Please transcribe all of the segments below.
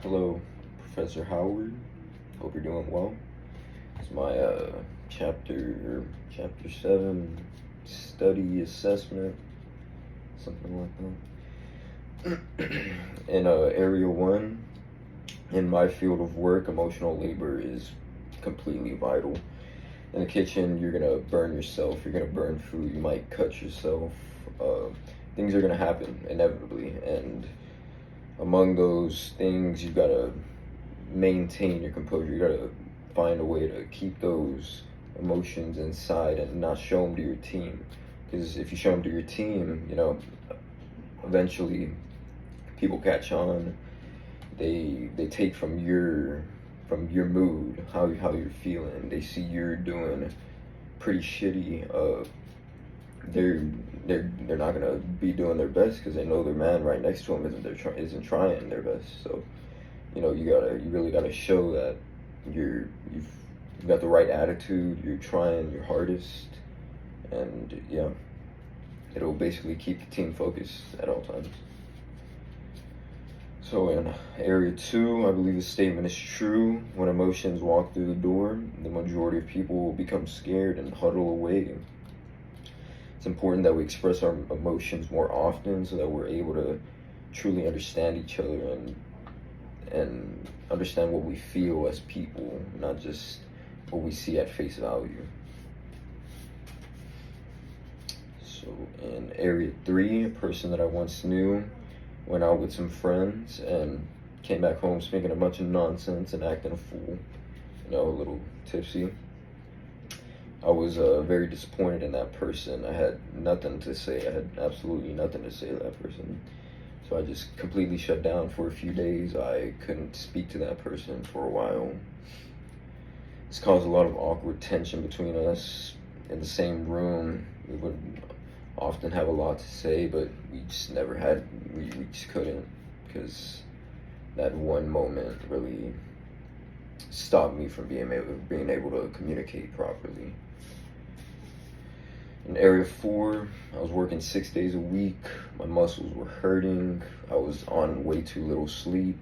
Hello, Professor Howard. Hope you're doing well. It's my chapter 7 study assessment, something like that. In area 1, in my field of work, emotional labor is completely vital. In the kitchen, you're gonna burn yourself. You're gonna burn food. You might cut yourself. Things are gonna happen inevitably, and among those things, you gotta maintain your composure. You gotta find a way to keep those emotions inside and not show them to your team. Because if you show them to your team, eventually people catch on. They take from your mood, how you're feeling. They see you're doing pretty shitty. They're not gonna be doing their best because they know their man right next to them isn't trying their best. So you really gotta show that you've got the right attitude. You're trying your hardest, and yeah, it'll basically keep the team focused at all times. So in area 2, I believe the statement is true. When emotions walk through the door, the majority of people will become scared and huddle away. It's important that we express our emotions more often so that we're able to truly understand each other and understand what we feel as people, not just what we see at face value. So in area 3, a person that I once knew went out with some friends and came back home speaking a bunch of nonsense and acting a fool, a little tipsy. I was very disappointed in that person. I had nothing to say. I had absolutely nothing to say to that person. So I just completely shut down for a few days. I couldn't speak to that person for a while. This caused a lot of awkward tension between us. In the same room, we would often have a lot to say, but we just never had, we just couldn't, because that one moment really stopped me from being able to communicate properly. In area 4, I was working 6 days a week. My muscles were hurting. I was on way too little sleep.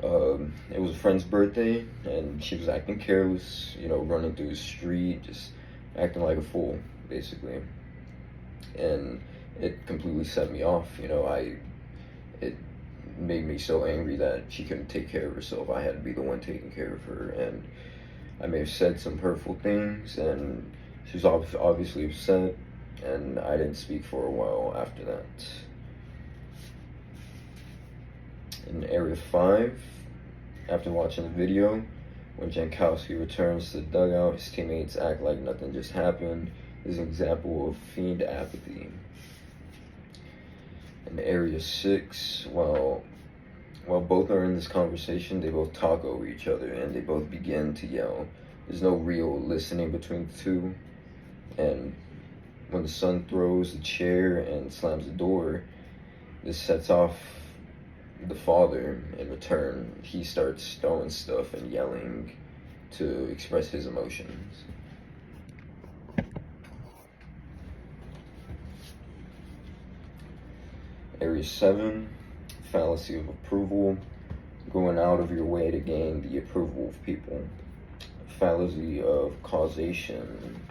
It was a friend's birthday, and she was acting careless, running through the street, just acting like a fool, basically. And it completely set me off. It made me so angry that she couldn't take care of herself. I had to be the one taking care of her, and I may have said some hurtful things, and she was obviously upset, and I didn't speak for a while after that. In area 5, after watching the video, when Jankowski returns to the dugout, his teammates act like nothing just happened. This is an example of fiend apathy. In area 6, while both are in this conversation, they both talk over each other and they both begin to yell. There's no real listening between the two. And when the son throws the chair and slams the door, this sets off the father. In return, he starts throwing stuff and yelling to express his emotions. Area 7, fallacy of approval, going out of your way to gain the approval of people. Fallacy of causation,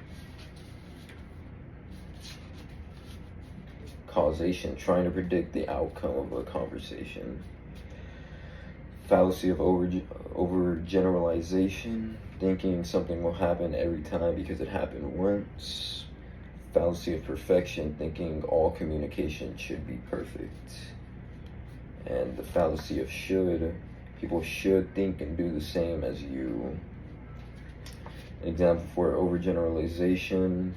trying to predict the outcome of a conversation. Fallacy of overgeneralization, thinking something will happen every time because it happened once. Fallacy of perfection, thinking all communication should be perfect. And the fallacy of should, people should think and do the same as you. An example for overgeneralization,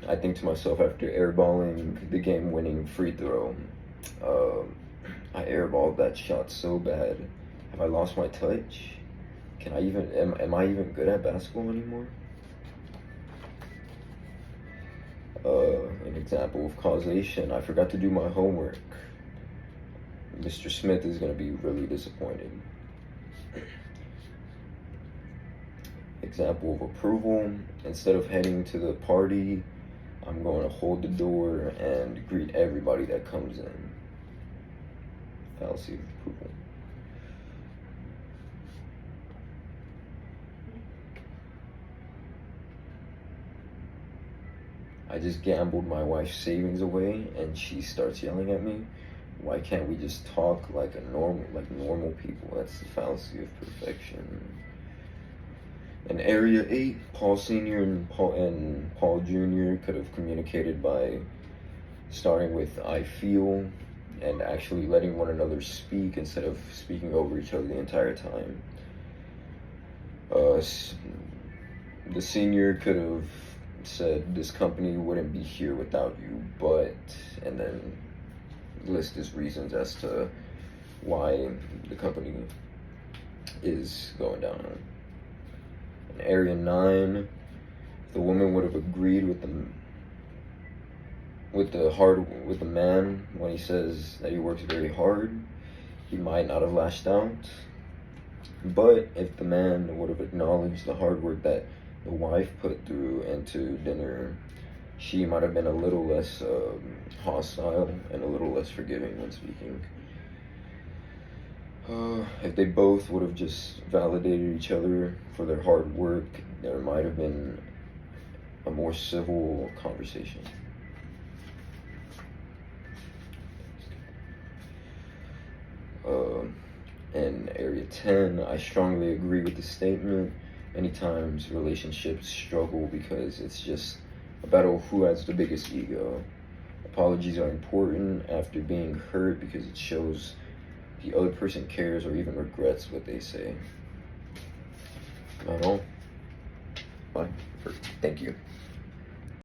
I think to myself after airballing the game-winning free throw, I airballed that shot so bad. Have I lost my touch? Am I even good at basketball anymore? An example of causation, I forgot to do my homework. Mr. Smith is going to be really disappointed. Example of approval, instead of heading to the party, I'm going to hold the door and greet everybody that comes in. fallacy of approval. I just gambled my wife's savings away and she starts yelling at me. Why can't we just talk like normal people? That's the fallacy of perfection. In Area 8, Paul Sr. and Paul Jr. could have communicated by starting with I feel and actually letting one another speak instead of speaking over each other the entire time. The senior could have said this company wouldn't be here without you, but, and then list his reasons as to why the company is going down. In Area 9, the woman would have agreed with the man when he says that he works very hard. He might not have lashed out, but if the man would have acknowledged the hard work that the wife put through into dinner, she might have been a little less hostile and a little less forgiving when speaking. If they both would have just validated each other for their hard work, there might have been a more civil conversation. In Area 10, I strongly agree with the statement. Many times relationships struggle because it's just a battle of who has the biggest ego. Apologies are important after being hurt because it shows the other person cares or even regrets what they say. Not all. Bye. Thank you.